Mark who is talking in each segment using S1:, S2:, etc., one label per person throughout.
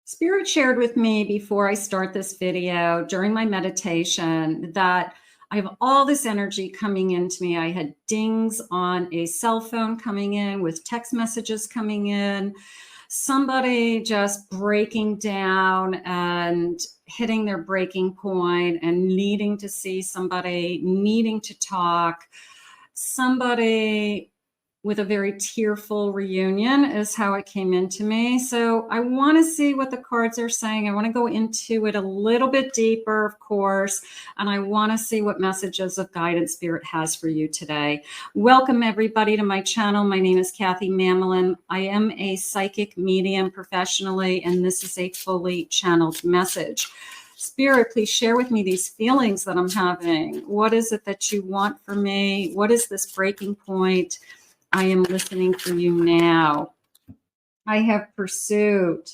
S1: Spirit shared with me before I start this video during my meditation that I have all this energy coming into me. I had dings on a cell phone coming in with text messages coming in, somebody just breaking down and hitting their breaking point and needing to see somebody, needing to talk, somebody with a very tearful reunion is how it came into me. So I want to see what the cards are saying. I want to go into it a little bit deeper, of course, and I want to see what messages of guidance Spirit has for you today. Welcome everybody to my channel. My name is Kathy Mamelin. I am a psychic medium professionally, and this is a fully channeled message. Spirit, please share with me these feelings that I'm having. What is it that you want from me? What is this breaking point? I am listening for you now. I have pursuit.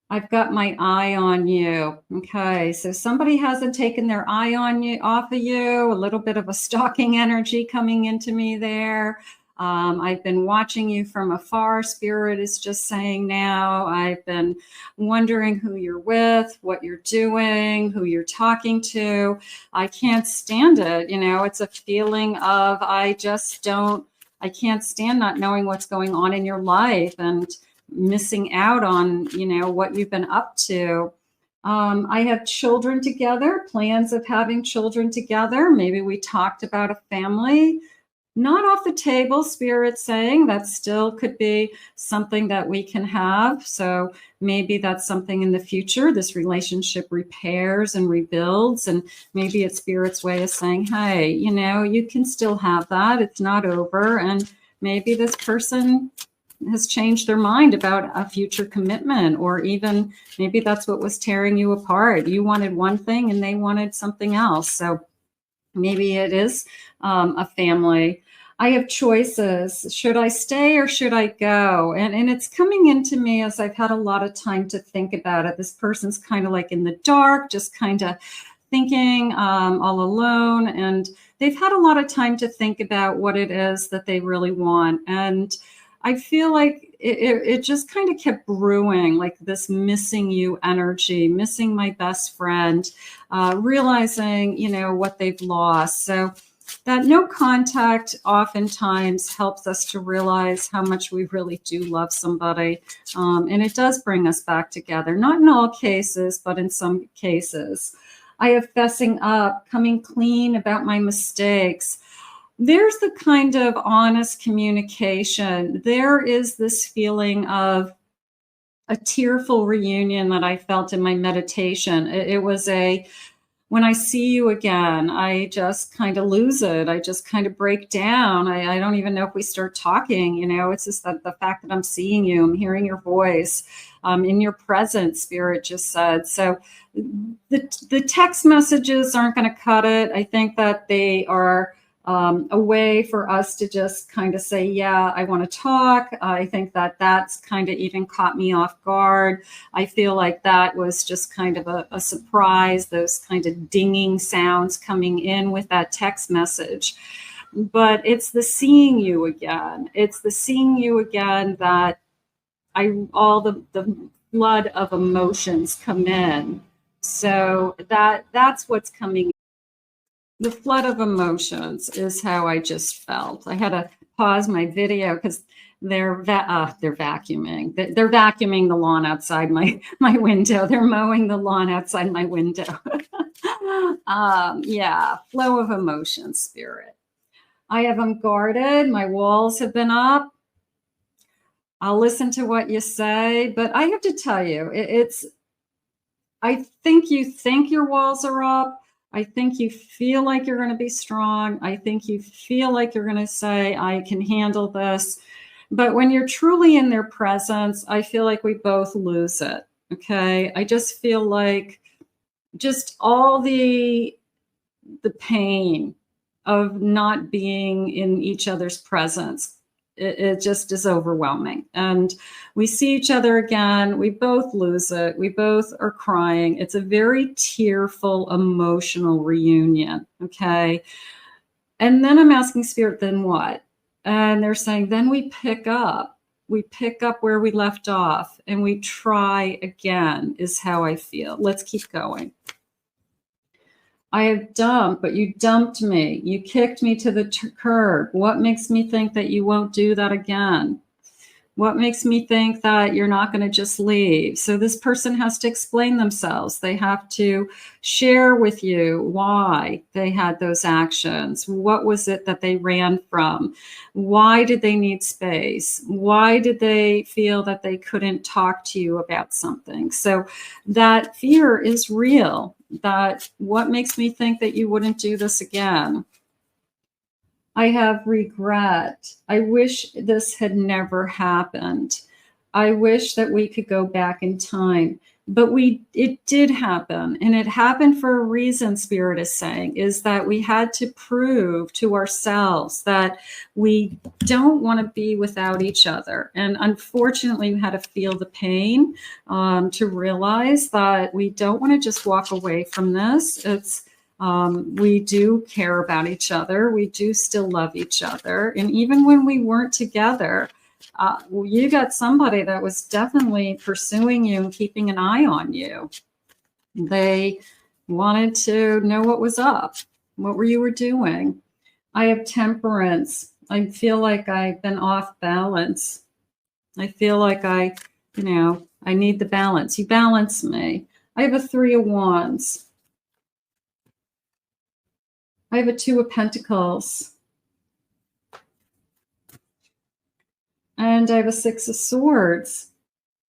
S1: I've got my eye on you. Okay, so somebody hasn't taken their eye on you, off of you. A little bit of a stalking energy coming into me there. I've been watching you from afar. Spirit is just saying now. I've been wondering who you're with, what you're doing, who you're talking to. I can't stand it. You know, it's a feeling of I can't stand not knowing what's going on in your life and missing out on, you know, what you've been up to. I have children together, plans of having children together. Maybe we talked about a family. Not off the table, Spirit saying that still could be something that we can have. So maybe that's something in the future. This relationship repairs and rebuilds. And maybe it's Spirit's way of saying, hey, you know, you can still have that. It's not over. And maybe this person has changed their mind about a future commitment, or even maybe that's what was tearing you apart. You wanted one thing and they wanted something else. So maybe it is a family. I have choices. Should I stay or should I go? And it's coming into me as I've had a lot of time to think about it. This person's kind of like in the dark, just kind of thinking all alone. And they've had a lot of time to think about what it is that they really want. And I feel like it just kind of kept brewing, like this missing you energy, missing my best friend, realizing, you know, what they've lost. So that no contact oftentimes helps us to realize how much we really do love somebody. And it does bring us back together, not in all cases, but in some cases. I have fessing up, coming clean about my mistakes. There's the kind of honest communication. There is this feeling of a tearful reunion that I felt in my meditation. It was when I see you again, I just kind of lose it. I just kind of break down. I don't even know if we start talking, you know, it's just that the fact that I'm seeing you, I'm hearing your voice, in your presence, Spirit just said. So the text messages aren't going to cut it. I think that they are a way for us to just kind of say, yeah, I want to talk. I think that that's kind of even caught me off guard. I feel like that was just kind of a surprise, those kind of dinging sounds coming in with that text message. But it's the seeing you again. It's the seeing you again that all the flood of emotions come in. So that's what's coming. The flood of emotions is how I just felt. I had to pause my video because they're vacuuming. They're vacuuming the lawn outside my window. They're mowing the lawn outside my window. Yeah, flow of emotions, Spirit. I have them guarded. My walls have been up. I'll listen to what you say, but I have to tell you, I think you think your walls are up. I think you feel like you're going to be strong. I think you feel like you're going to say, I can handle this. But when you're truly in their presence, I feel like we both lose it. Okay. I just feel like just all the pain of not being in each other's presence. It just is overwhelming. And we see each other again. We both lose it. We both are crying. It's a very tearful, emotional reunion. Okay. And then I'm asking Spirit, then what? And they're saying, then we pick up. we pick up where we left off and we try again is how I feel. Let's keep going. I have dumped, but you dumped me. You kicked me to the curb. What makes me think that you won't do that again? What makes me think that you're not going to just leave? So this person has to explain themselves. They have to share with you why they had those actions. What was it that they ran from? Why did they need space? Why did they feel that they couldn't talk to you about something? So that fear is real. That what makes me think that you wouldn't do this again? I have regret. I wish this had never happened. I wish that we could go back in time, but it did happen, and it happened for a reason. Spirit is saying is that we had to prove to ourselves that we don't want to be without each other. And unfortunately, we had to feel the pain to realize that we don't want to just walk away from this. We do care about each other. We do still love each other. And even when we weren't together, you got somebody that was definitely pursuing you and keeping an eye on you. They wanted to know what was up, what you were doing. I have temperance. I feel like I've been off balance. I feel like I need the balance. You balance me. I have a 3 of Wands. I have a 2 of Pentacles. And I have a 6 of Swords.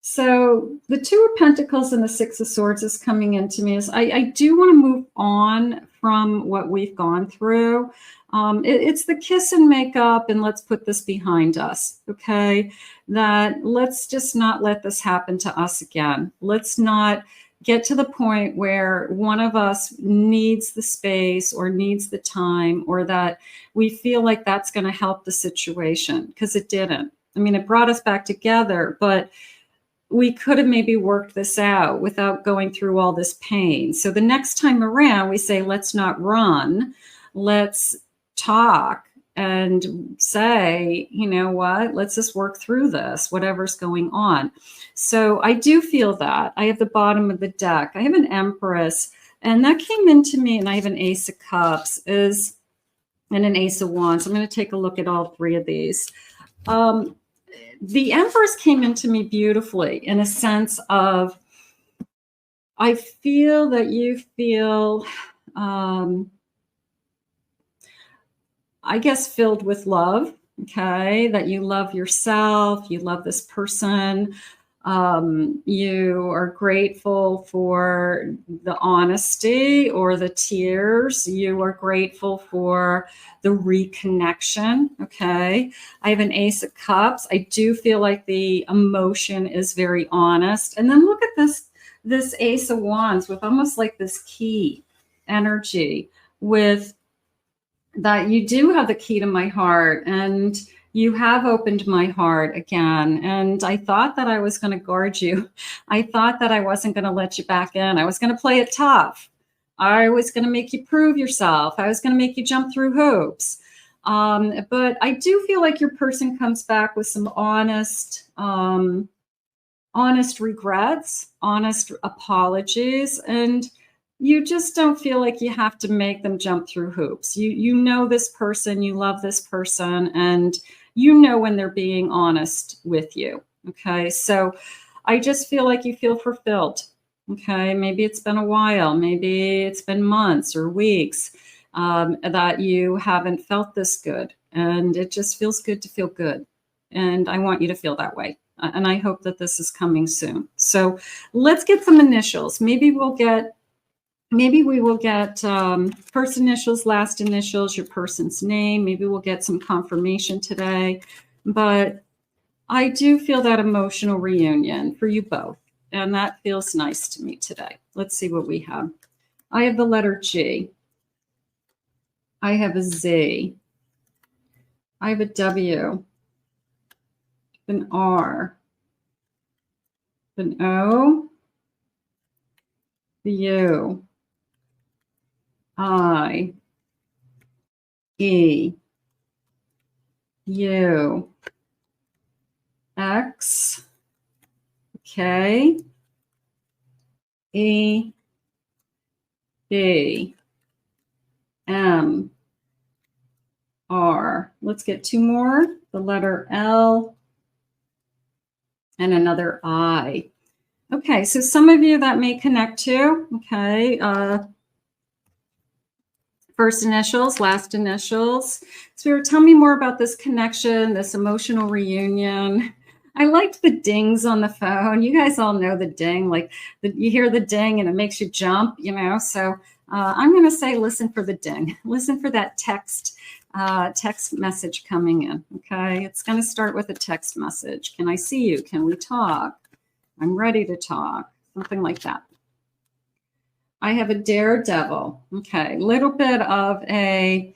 S1: So the 2 of Pentacles and the 6 of Swords is coming into me. I do want to move on from what we've gone through. It's the kiss and make up and let's put this behind us, okay? That let's just not let this happen to us again. Let's not get to the point where one of us needs the space or needs the time, or that we feel like that's going to help the situation, because it didn't. I mean, it brought us back together, but we could have maybe worked this out without going through all this pain. So the next time around, we say, let's not run. Let's talk and say, you know what, let's just work through this, whatever's going on. So I do feel that. I have the bottom of the deck. I have an Empress, and that came into me, and I have an Ace of Cups and an Ace of Wands. I'm going to take a look at all 3 of these. The Empress came into me beautifully in a sense of, I feel that you feel, I guess, filled with love, okay? That you love yourself, you love this person. You are grateful for the honesty or the tears. You are grateful for the reconnection, okay? I have an Ace of Cups. I do feel like the emotion is very honest. And then look at this Ace of Wands with almost like this key energy, with that you do have the key to my heart, and you have opened my heart again. And I thought that I was going to guard you. I thought that I wasn't going to let you back in. I was going to play it tough. I was going to make you prove yourself. I was going to make you jump through hoops. But I do feel like your person comes back with some honest regrets, honest apologies, and you just don't feel like you have to make them jump through hoops. You know this person, you love this person, and you know when they're being honest with you, okay? So I just feel like you feel fulfilled, okay? Maybe it's been a while, maybe it's been months or weeks that you haven't felt this good, and it just feels good to feel good. And I want you to feel that way. And I hope that this is coming soon. So let's get some initials. Maybe we will get first initials, last initials, your person's name. Maybe we'll get some confirmation today. But I do feel that emotional reunion for you both. And that feels nice to me today. Let's see what we have. I have the letter G. I have a Z. I have a W. An R. An O. The U. I, E, U, X, K, E, B, M, R. Let's get two more. The letter L and another I. Okay, so some of you that may connect to, okay, first initials, last initials. Spirit, tell me more about this connection, this emotional reunion. I liked the dings on the phone. You guys all know the ding, like you hear the ding and it makes you jump, you know. So I'm going to say listen for the ding. Listen for that text message coming in, okay? It's going to start with a text message. Can I see you? Can we talk? I'm ready to talk. Something like that. I have a daredevil. Okay, little bit of a,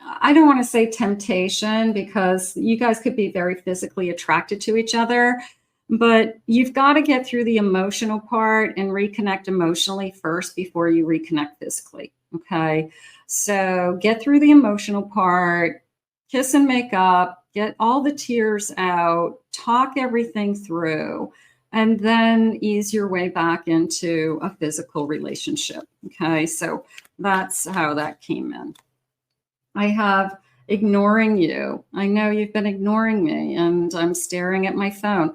S1: I don't want to say temptation because you guys could be very physically attracted to each other, but you've got to get through the emotional part and reconnect emotionally first before you reconnect physically. Okay, so get through the emotional part, kiss and make up, get all the tears out, talk everything through, and then ease your way back into a physical relationship. Okay, so that's how that came in. I have ignoring you. I know you've been ignoring me and I'm staring at my phone.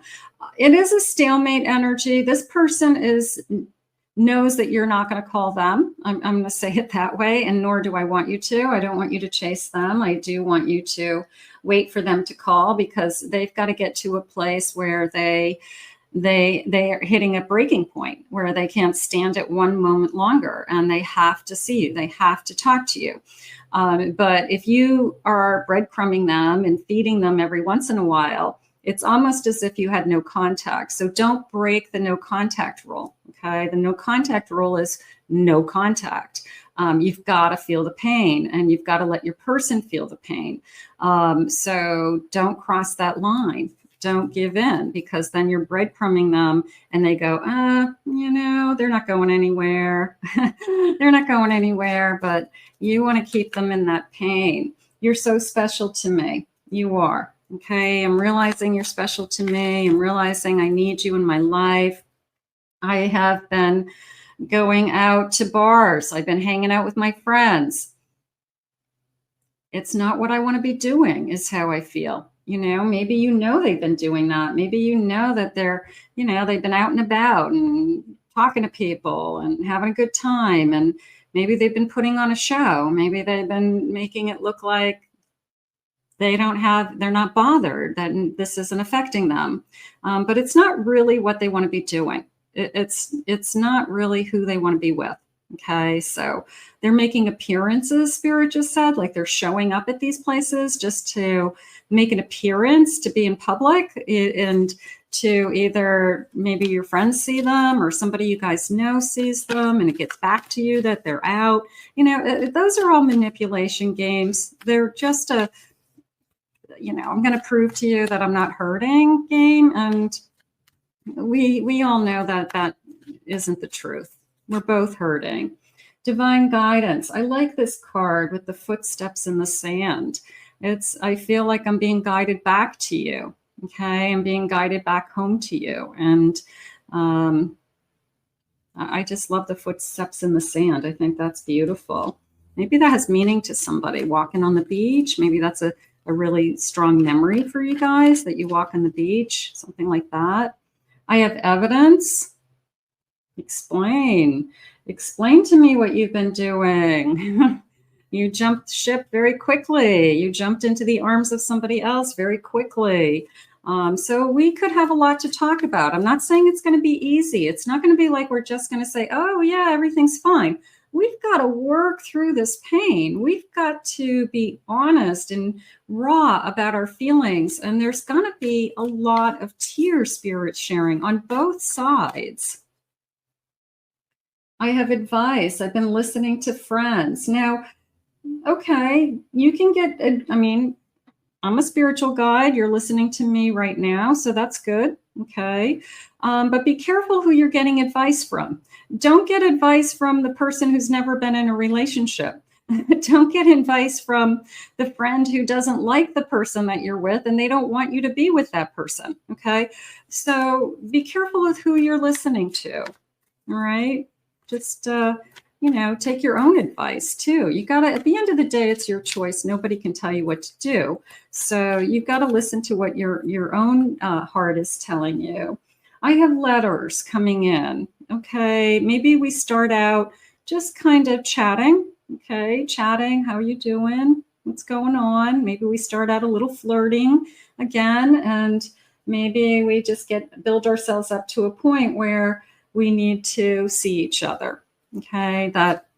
S1: It is a stalemate energy. This person knows that you're not going to call them. I'm going to say it that way, and nor do I want you to. I don't want you to chase them. I do want you to wait for them to call because they've got to get to a place where they are hitting a breaking point where they can't stand it one moment longer and they have to see you. They have to talk to you. But if you are breadcrumbing them and feeding them every once in a while, it's almost as if you had no contact. So don't break the no contact rule. Okay. The no contact rule is no contact. You've got to feel the pain and you've got to let your person feel the pain. So don't cross that line. Don't give in, because then you're breadcrumbing them and they go, they're not going anywhere. They're not going anywhere, but you want to keep them in that pain. You're so special to me. You are. Okay. I'm realizing you're special to me. I'm realizing I need you in my life. I have been going out to bars. I've been hanging out with my friends. It's not what I want to be doing, is how I feel. Maybe they've been doing that. Maybe that they're, they've been out and about and talking to people and having a good time. And maybe they've been putting on a show. Maybe they've been making it look like they're not bothered, that this isn't affecting them. But it's not really what they want to be doing. It's not really who they want to be with. Okay, so they're making appearances, Spirit just said, like they're showing up at these places just to make an appearance, to be in public, and to either maybe your friends see them or somebody you guys know sees them and it gets back to you that they're out. Those are all manipulation games. They're just I'm going to prove to you that I'm not hurting game. And we all know that isn't the truth. We're both hurting. Divine guidance. I like this card with the footsteps in the sand. I feel like I'm being guided back to you. Okay. I'm being guided back home to you. And I just love the footsteps in the sand. I think that's beautiful. Maybe that has meaning to somebody walking on the beach. Maybe that's a really strong memory for you guys, that you walk on the beach, something like that. I have evidence. Explain to me what you've been doing. You jumped ship very quickly. You jumped into the arms of somebody else very quickly. So we could have a lot to talk about. I'm not saying it's going to be easy. It's not going to be like we're just going to say, oh yeah, everything's fine. We've got to work through this pain. We've got to be honest and raw about our feelings. And there's going to be a lot of tear spirit sharing on both sides. I have advice. I've been listening to friends. Now, okay, you can get, I'm a spiritual guide. You're listening to me right now, so that's good. Okay. But be careful who you're getting advice from. Don't get advice from the person who's never been in a relationship. Don't get advice from the friend who doesn't like the person that you're with and they don't want you to be with that person. Okay. So be careful with who you're listening to. All right. Just, take your own advice too. You got to, at the end of the day, it's your choice. Nobody can tell you what to do. So you've got to listen to what your own heart is telling you. I have letters coming in. Okay. Maybe we start out just kind of chatting. Okay, chatting. How are you doing? What's going on? Maybe we start out a little flirting again, and maybe we just build ourselves up to a point where we need to see each other. Okay, that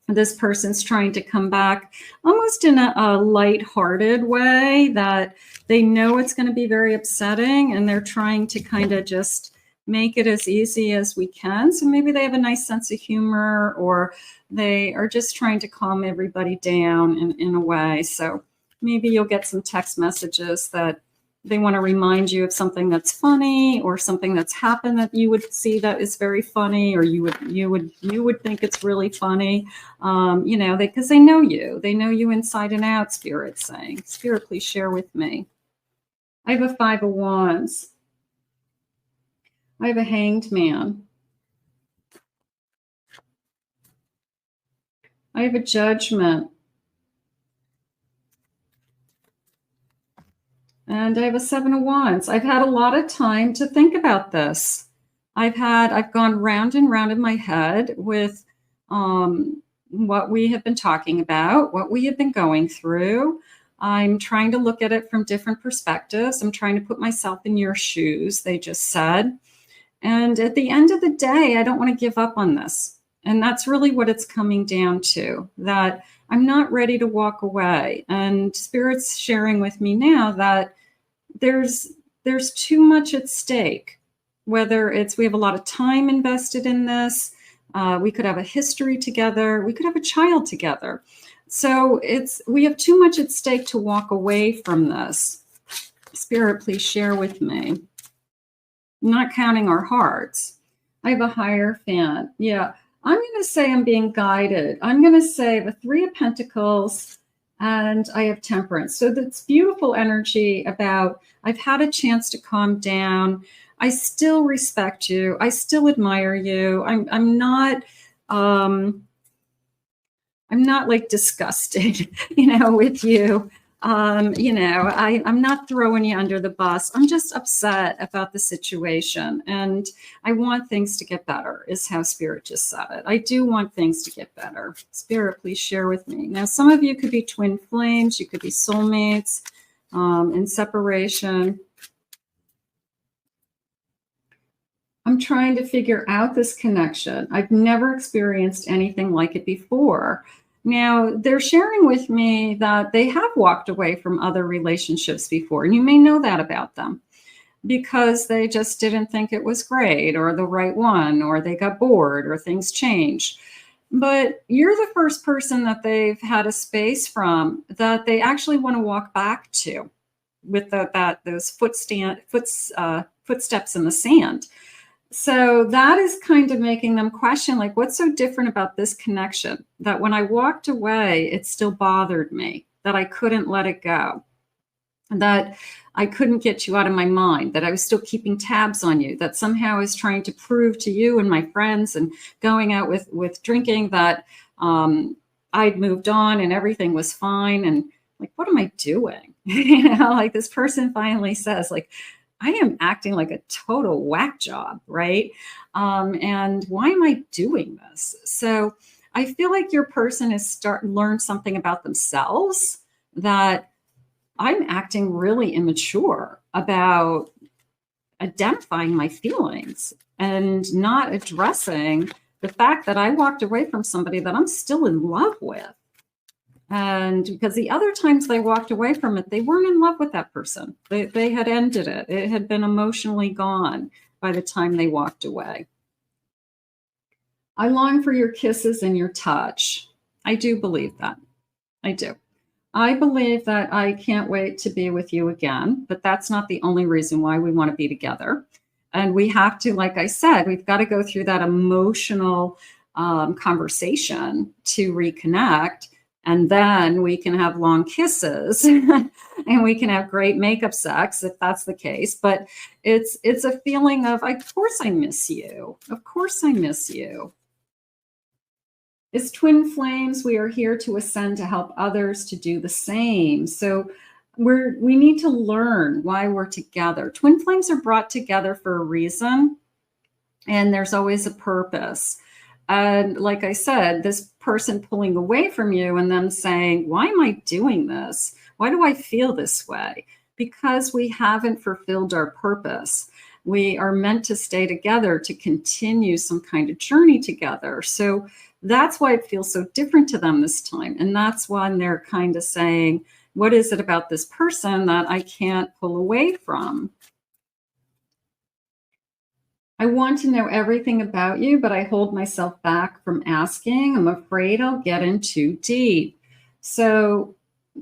S1: this person's trying to come back almost in a lighthearted way, that they know it's going to be very upsetting, and they're trying to kind of just make it as easy as we can. So maybe they have a nice sense of humor, or they are just trying to calm everybody down in a way. So maybe you'll get some text messages that they want to remind you of something that's funny, or something that's happened that you would see that is very funny, or you would think it's really funny. Because they know you inside and out. Spirit's saying, Spirit, please share with me. I have a 5 of Wands. I have a Hanged Man. I have a Judgment. And I have a 7 of Wands. I've had a lot of time to think about this. I've gone round and round in my head with what we have been talking about, what we have been going through. I'm trying to look at it from different perspectives. I'm trying to put myself in your shoes, they just said. And at the end of the day, I don't want to give up on this. And that's really what it's coming down to, that I'm not ready to walk away. And Spirit's sharing with me now that there's too much at stake, whether it's, we have a lot of time invested in this. We could have a history together. We could have a child together. So we have too much at stake to walk away from this. Spirit, please share with me. Not counting our hearts. I have a Hierophant. Yeah, I'm going to say I'm being guided. I'm going to say the 3 of Pentacles, and I have Temperance. So that's beautiful energy about, I've had a chance to calm down. I still respect you. I still admire you. I'm not like disgusted, with you. I'm not throwing you under the bus. I'm just upset about the situation. And I want things to get better, is how Spirit just said it. I do want things to get better. Spirit, please share with me. Now, some of you could be twin flames. You could be soulmates in separation. I'm trying to figure out this connection. I've never experienced anything like it before. Now, they're sharing with me that they have walked away from other relationships before, and you may know that about them, because they just didn't think it was great or the right one, or they got bored, or things changed. But you're the first person that they've had a space from that they actually want to walk back to, with those footsteps in the sand. So that is kind of making them question, like, what's so different about this connection, that when I walked away, it still bothered me, that I couldn't let it go, that I couldn't get you out of my mind, that I was still keeping tabs on you, that somehow I was trying to prove to you and my friends and going out with drinking that I'd moved on and everything was fine. And like, what am I doing? Like this person finally says, like, I am acting like a total whack job, right? And why am I doing this? So I feel like your person has learned something about themselves, that I'm acting really immature about identifying my feelings and not addressing the fact that I walked away from somebody that I'm still in love with. And because the other times they walked away from it, they weren't in love with that person. They had ended it. It had been emotionally gone by the time they walked away. I long for your kisses and your touch. I do believe that. I do. I believe that I can't wait to be with you again, but that's not the only reason why we want to be together. And we have to, like I said, we've got to go through that emotional conversation to reconnect. And then we can have long kisses and we can have great makeup sex if that's the case. But it's a feeling of course I miss you. Of course I miss you. As twin flames, we are here to ascend to help others to do the same. So we need to learn why we're together. Twin flames are brought together for a reason, and there's always a purpose. And like I said, this person pulling away from you and them saying, why am I doing this? Why do I feel this way? Because we haven't fulfilled our purpose. We are meant to stay together to continue some kind of journey together. So that's why it feels so different to them this time. And that's when they're kind of saying, what is it about this person that I can't pull away from? I want to know everything about you, but I hold myself back from asking. I'm afraid I'll get in too deep. So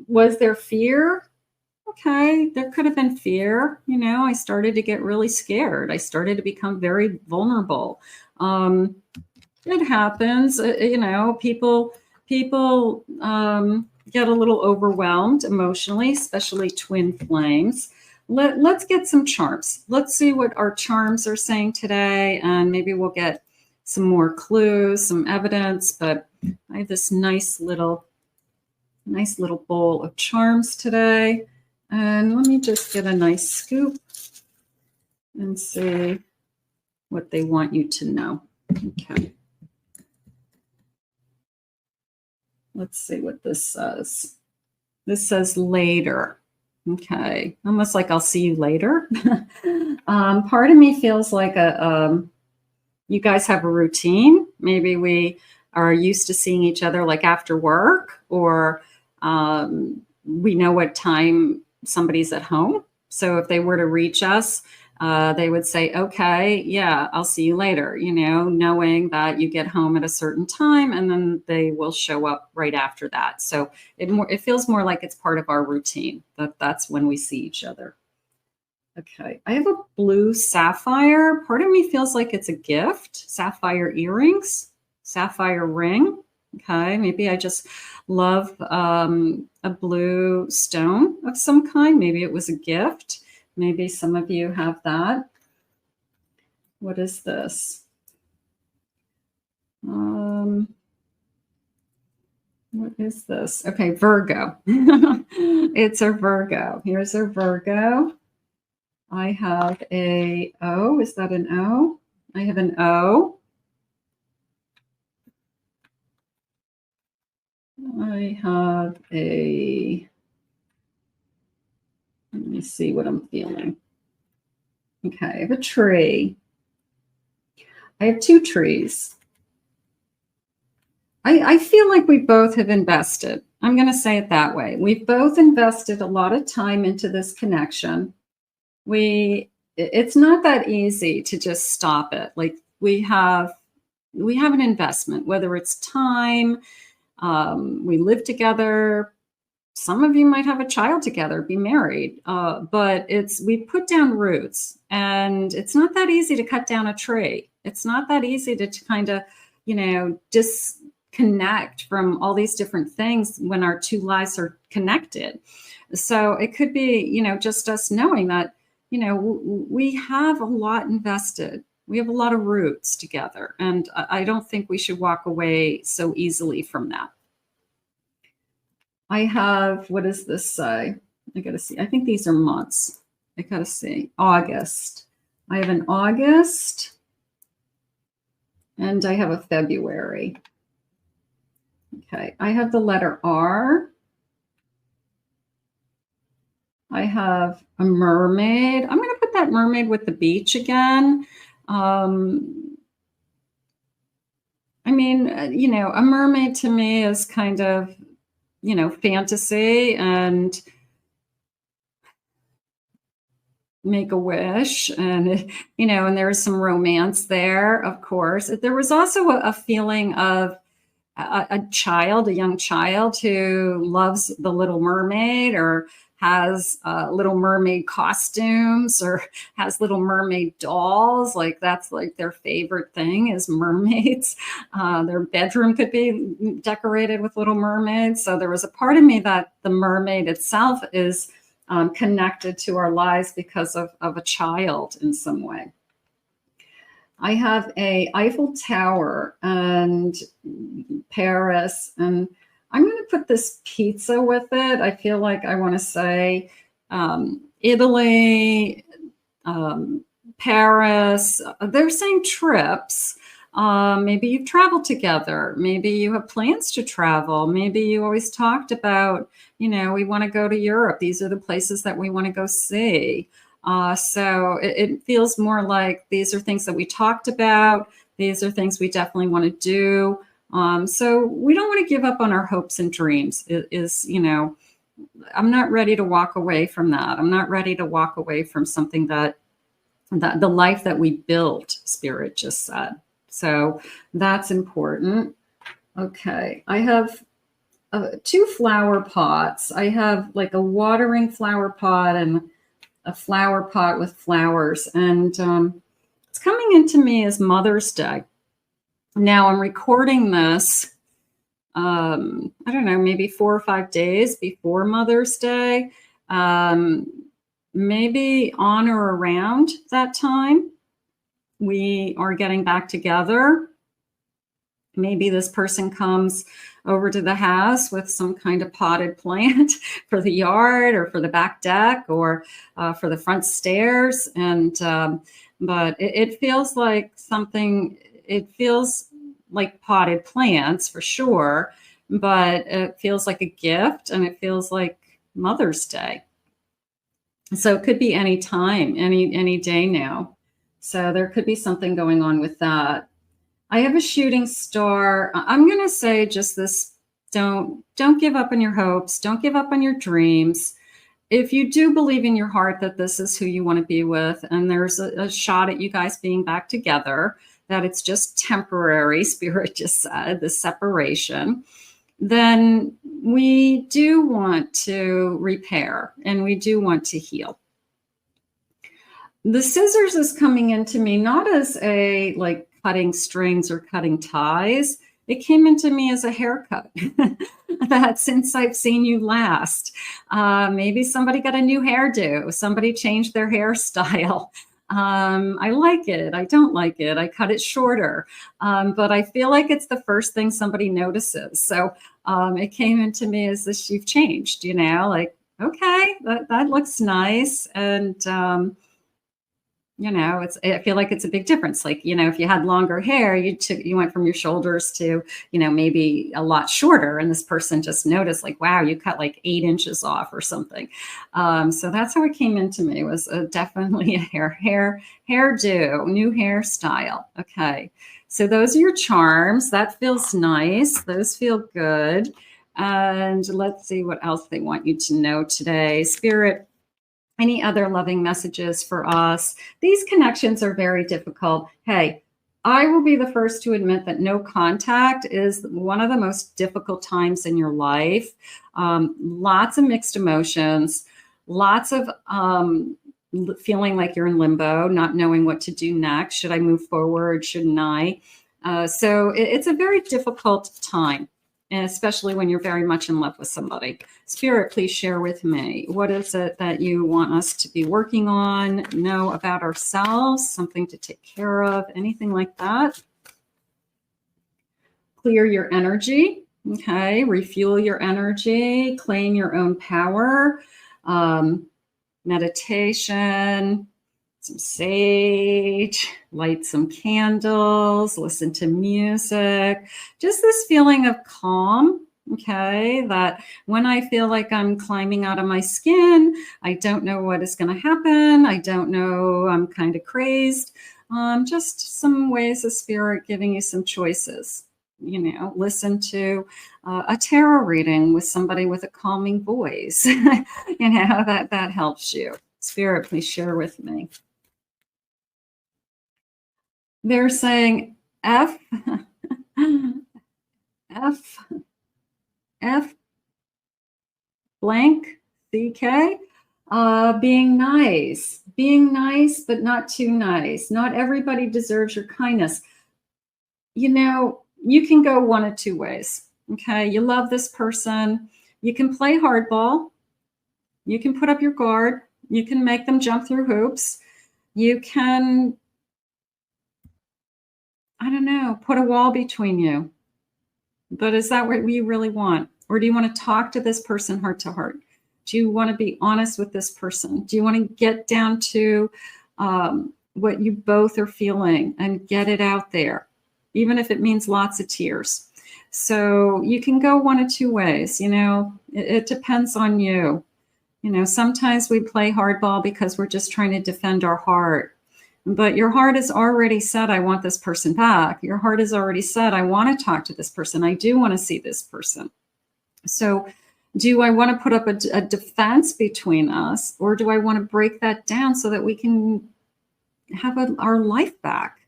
S1: was there fear? Okay, there could have been fear. You know, I started to get really scared. I started to become very vulnerable. It happens. You know, people get a little overwhelmed emotionally, especially twin flames. Let's get some charms. Let's see what our charms are saying today, and maybe we'll get some more clues, some evidence. But I have this nice little bowl of charms today. And let me just get a nice scoop and see what they want you to know. Okay. Let's see what this says. This says later. Okay. Almost like I'll see you later. Part of me feels like you guys have a routine. Maybe we are used to seeing each other like after work, or we know what time somebody's at home. So if they were to reach us, they would say, okay, yeah, I'll see you later, you know, knowing that you get home at a certain time, and then they will show up right after that. So it feels more like it's part of our routine, that's when we see each other. Okay, I have a blue sapphire. Part of me feels like it's a gift. Sapphire earrings, sapphire ring. Okay, maybe I just love a blue stone of some kind. Maybe it was a gift. Maybe some of you have that. What is this? What is this? Okay, Virgo. It's a Virgo. Here's a Virgo. I have a O. Is that an O? I have an O. I have a, let me see what I'm feeling. Okay, I have a tree. I have two trees. I feel like we both have invested. I'm going to say it that way. We've both invested a lot of time into this connection. It's not that easy to just stop it. Like we have an investment, whether it's time, we live together. Some of you might have a child together, be married, but we put down roots, and it's not that easy to cut down a tree. It's not that easy to kind of, you know, disconnect from all these different things when our two lives are connected. So it could be, you know, just us knowing that, you know, we have a lot invested. We have a lot of roots together, and I don't think we should walk away so easily from that. I have, what does this say? I got to see. I think these are months. I got to see. August. I have an August, and I have a February. Okay. I have the letter R. I have a mermaid. I'm going to put that mermaid with the beach again. I mean, you know, a mermaid to me is kind of, you know, fantasy and make a wish, and, you know, and there's some romance there, of course. There was also a feeling of a young child who loves the Little Mermaid, or has Little Mermaid costumes or has Little Mermaid dolls. Like that's like their favorite thing is mermaids. Their bedroom could be decorated with Little Mermaids. So there was a part of me that the mermaid itself is connected to our lives because of a child in some way. I have a Eiffel Tower and Paris, and I'm going to put this pizza with it. I feel like I want to say Italy, Paris. They're saying trips. Maybe you've traveled together. Maybe you have plans to travel. Maybe you always talked about, you know, we want to go to Europe. These are the places that we want to go see. So it feels more like these are things that we talked about. These are things we definitely want to do. So we don't want to give up on our hopes and dreams. You know, I'm not ready to walk away from that. I'm not ready to walk away from something that the life that we built, Spirit just said. So that's important. Okay, I have 2 flower pots. I have like a watering flower pot and a flower pot with flowers. And it's coming into me as Mother's Day. Now I'm recording this, I don't know, maybe 4 or 5 days before Mother's Day. Maybe on or around that time, we are getting back together. Maybe this person comes over to the house with some kind of potted plant for the yard or for the back deck or for the front stairs. And but it feels like something, it feels like potted plants for sure, but it feels like a gift and it feels like Mother's Day. So it could be any time, any day now. So there could be something going on with that. I have a shooting star. I'm going to say just this, don't give up on your hopes. Don't give up on your dreams. If you do believe in your heart that this is who you want to be with, and there's a shot at you guys being back together, that it's just temporary, Spirit just said, the separation, then we do want to repair and we do want to heal. The scissors is coming into me not as a like cutting strings or cutting ties. It came into me as a haircut. That since I've seen you last, maybe somebody got a new hairdo, somebody changed their hairstyle. I like it. I don't like it. I cut it shorter. But I feel like it's the first thing somebody notices. So it came into me as this, you've changed, you know, like, okay, that looks nice. And, you know, I feel like it's a big difference. Like, you know, if you had longer hair, you went from your shoulders to, you know, maybe a lot shorter. And this person just noticed like, wow, you cut like 8 inches off or something. So that's how it came into me. It was definitely a hairdo, new hairstyle. Okay. So those are your charms. That feels nice. Those feel good. And let's see what else they want you to know today. Spirit, any other loving messages for us? These connections are very difficult. Hey, I will be the first to admit that no contact is one of the most difficult times in your life. Lots of mixed emotions, lots of feeling like you're in limbo, not knowing what to do next. Should I move forward? Shouldn't I? So it's a very difficult time, and especially when you're very much in love with somebody. Spirit, please share with me. What is it that you want us to be working on, know about ourselves, something to take care of, anything like that? Clear your energy, okay? Refuel your energy, claim your own power, meditation, some sage, light some candles, listen to music, just this feeling of calm, okay? That when I feel like I'm climbing out of my skin, I don't know what is going to happen. I don't know, I'm kind of crazed. Just some ways of Spirit giving you some choices. You know, listen to a tarot reading with somebody with a calming voice. You know, that helps you. Spirit, please share with me. They're saying F blank CK. Being nice, but not too nice. Not everybody deserves your kindness. You know, you can go one of two ways. Okay. You love this person. You can play hardball. You can put up your guard. You can make them jump through hoops. You can, I don't know, put a wall between you. But is that what you really want? Or do you want to talk to this person heart to heart? Do you want to be honest with this person? Do you want to get down to what you both are feeling and get it out there, even if it means lots of tears? So you can go one of two ways. You know, it depends on you. You know, sometimes we play hardball because we're just trying to defend our heart. But your heart has already said, I want this person back. Your heart has already said, I want to talk to this person. I do want to see this person. So do I want to put up a defense between us, or do I want to break that down so that we can have our life back?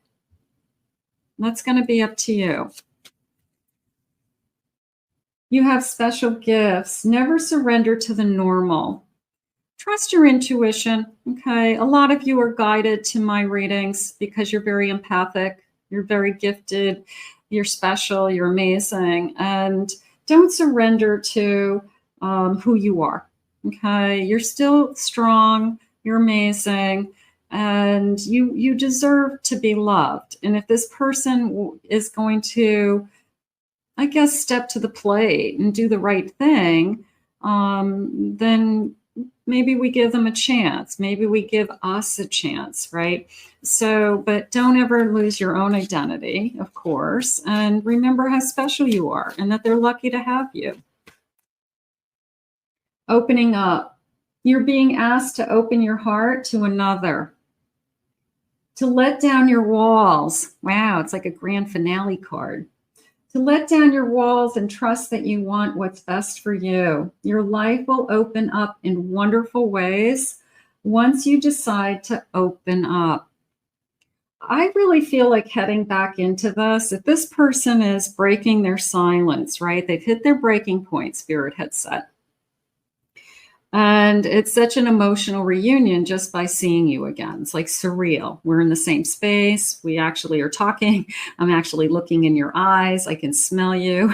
S1: That's going to be up to you. You have special gifts. Never surrender to the normal. Trust your intuition. Okay. A lot of you are guided to my readings because you're very empathic. You're very gifted. You're special. You're amazing. And don't surrender to who you are. Okay. You're still strong. You're amazing. And you deserve to be loved. And if this person is going to, I guess, step to the plate and do the right thing, then maybe we give them a chance. Maybe we give us a chance, right? So, but don't ever lose your own identity, of course. And remember how special you are and that they're lucky to have you. Opening up. You're being asked to open your heart to another. To let down your walls. Wow, it's like a grand finale card. To let down your walls and trust that you want what's best for you. Your life will open up in wonderful ways once you decide to open up. I really feel like heading back into this. If this person is breaking their silence, right? They've hit their breaking point, Spirit had said. And it's such an emotional reunion just by seeing you again. It's like surreal. We're in the same space. We actually are talking. I'm actually looking in your eyes. I can smell you.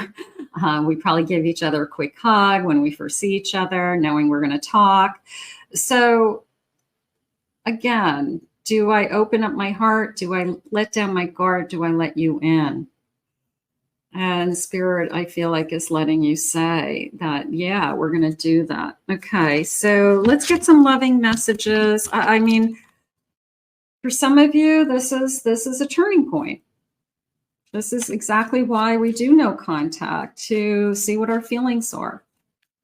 S1: We probably give each other a quick hug when we first see each other, knowing we're going to talk. So again, do I open up my heart? Do I let down my guard? Do I let you in? And Spirit, I feel like, is letting you say that, yeah, we're going to do that. Okay, so let's get some loving messages. I mean, for some of you, this is a turning point. This is exactly why we do no contact, to see what our feelings are,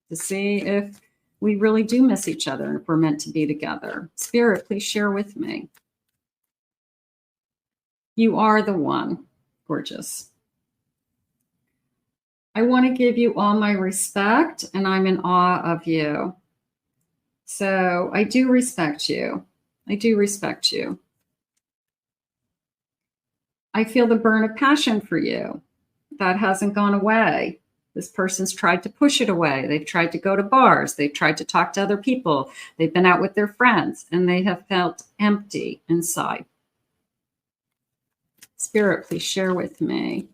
S1: to see if we really do miss each other and if we're meant to be together. Spirit, please share with me. You are the one. Gorgeous. I want to give you all my respect, and I'm in awe of you. So I do respect you. I do respect you. I feel the burn of passion for you. That hasn't gone away. This person's tried to push it away. They've tried to go to bars. They've tried to talk to other people. They've been out with their friends, and they have felt empty inside. Spirit, please share with me.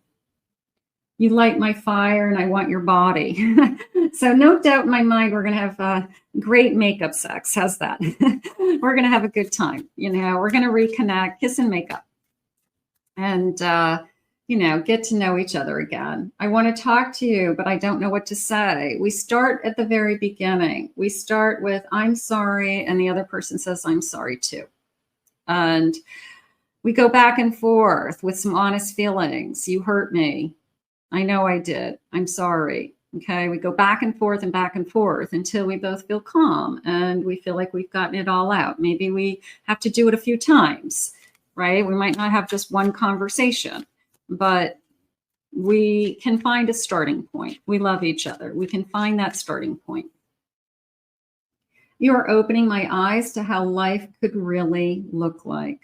S1: You light my fire and I want your body. So no doubt in my mind, we're going to have great makeup sex. How's that? We're going to have a good time. You know, we're going to reconnect, kiss and make up, and, you know, get to know each other again. I want to talk to you, but I don't know what to say. We start at the very beginning. We start with, I'm sorry. And the other person says, I'm sorry too. And we go back and forth with some honest feelings. You hurt me. I know I did. I'm sorry. Okay. We go back and forth until we both feel calm and we feel like we've gotten it all out. Maybe we have to do it a few times, right? We might not have just one conversation, but we can find a starting point. We love each other. We can find that starting point. You are opening my eyes to how life could really look like.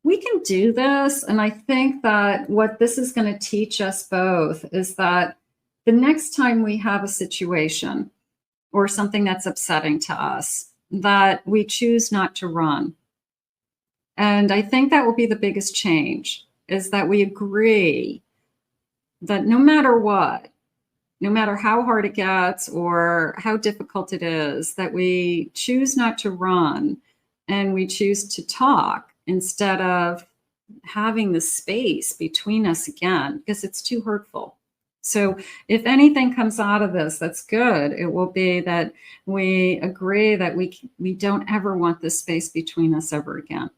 S1: We can do this. And I think that what this is going to teach us both is that the next time we have a situation, or something that's upsetting to us, that we choose not to run. And I think that will be the biggest change, is that we agree that no matter what, no matter how hard it gets or how difficult it is, that we choose not to run and we choose to talk instead of having the space between us again, because it's too hurtful. So if anything comes out of this that's good, it will be that we agree that we don't ever want this space between us ever again.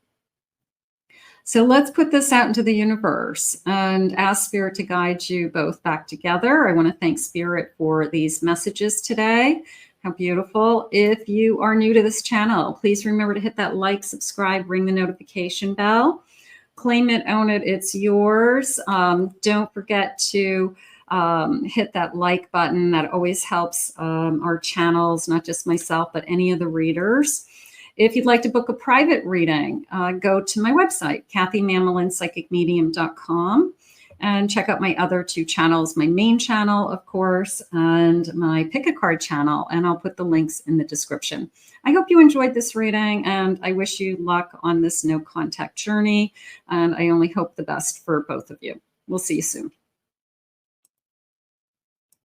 S1: So let's put this out into the universe and ask Spirit to guide you both back together. I want to thank Spirit for these messages today. How beautiful. If you are new to this channel, please remember to hit that like, subscribe, ring the notification bell. Claim it, own it, it's yours. Don't forget to hit that like button. That always helps our channels, not just myself, but any of the readers. If you'd like to book a private reading, go to my website, KathyMammelin.psychicmedium.com, and check out my other two channels, my main channel, of course, and my Pick a Card channel, and I'll put the links in the description. I hope you enjoyed this reading, and I wish you luck on this no contact journey, and I only hope the best for both of you. We'll see you soon.